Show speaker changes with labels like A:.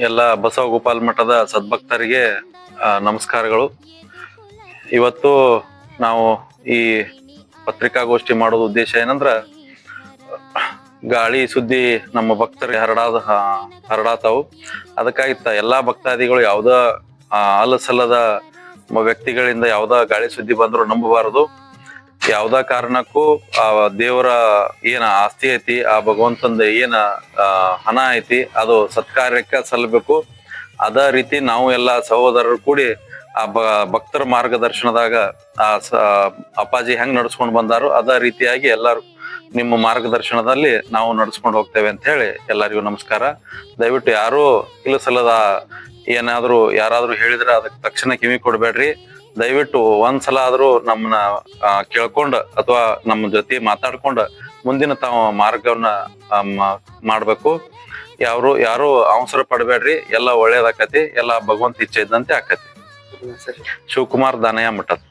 A: ಎಲ್ಲ ಬಸವಗೋಪಾಲ್ ಮಠದ ಸದ್ಭಕ್ತರಿಗೆ ನಮಸ್ಕಾರಗಳು. ಇವತ್ತು ನಾವು ಈ ಪತ್ರಿಕಾಗೋಷ್ಠಿ ಮಾಡೋದು ಉದ್ದೇಶ ಏನಂದ್ರ, ಗಾಳಿ ಸುದ್ದಿ ನಮ್ಮ ಭಕ್ತರಿಗೆ ಹರಡಾತಾವು. ಅದಕ್ಕಾಗಿ ಎಲ್ಲಾ ಭಕ್ತಾದಿಗಳು ಯಾವ್ದ ಅಲ್ಲಸಲ್ಲದ ವ್ಯಕ್ತಿಗಳಿಂದ ಯಾವ್ದ ಗಾಳಿ ಸುದ್ದಿ ಬಂದ್ರು ನಂಬಬಾರದು. ಯಾವ್ದ ಕಾರಣಕ್ಕೂ ಆ ದೇವರ ಏನ ಆಸ್ತಿ ಐತಿ, ಆ ಭಗವಂತಂದ ಏನ ಹಣ ಐತಿ, ಅದು ಸತ್ಕಾರ್ಯಕ್ಕೆ ಸಲ್ಲಬೇಕು. ಅದ ರೀತಿ ನಾವು ಎಲ್ಲ ಸಹೋದರರು ಕೂಡಿ ಆ ಭಕ್ತರ ಮಾರ್ಗದರ್ಶನದಾಗ ಆ ಅಪ್ಪಾಜಿ ಹೆಂಗ್ ನಡ್ಸ್ಕೊಂಡ್ ಬಂದಾರು ಅದ ರೀತಿಯಾಗಿ ಎಲ್ಲಾರು ನಿಮ್ಮ ಮಾರ್ಗದರ್ಶನದಲ್ಲಿ ನಾವು ನಡ್ಸ್ಕೊಂಡು ಹೋಗ್ತೇವೆ ಅಂತ ಹೇಳಿ ಎಲ್ಲರಿಗೂ ನಮಸ್ಕಾರ. ದಯವಿಟ್ಟು ಯಾರು ಇಲ್ಲಸಲ್ಲದ ಯಾರಾದ್ರೂ ಹೇಳಿದ್ರೆ ಅದಕ್ಕೆ ತಕ್ಷಣ ಕಿವಿ ಕೊಡ್ಬೇಡ್ರಿ. ದಯವಿಟ್ಟು ಒಂದ್ಸಲ ಆದ್ರೂ ನಮ್ಮನ್ನ ಕೇಳ್ಕೊಂಡ್ ಅಥವಾ ನಮ್ಮ ಜೊತೆ ಮಾತಾಡ್ಕೊಂಡ್ ಮುಂದಿನ ತಾವು ಮಾರ್ಗವನ್ನ ಮಾಡ್ಬೇಕು. ಯಾರು ಅವಸರ ಪಡ್ಬೇಡ್ರಿ. ಎಲ್ಲ ಒಳ್ಳೇದಾಕತಿ, ಎಲ್ಲ ಭಗವಂತ ಇಚ್ಛೆ ಇದ್ದಂತೆ ಆಕತಿ. ಶಿವಕುಮಾರ್ ದಾನಯ್ಯ ಮಠದ್.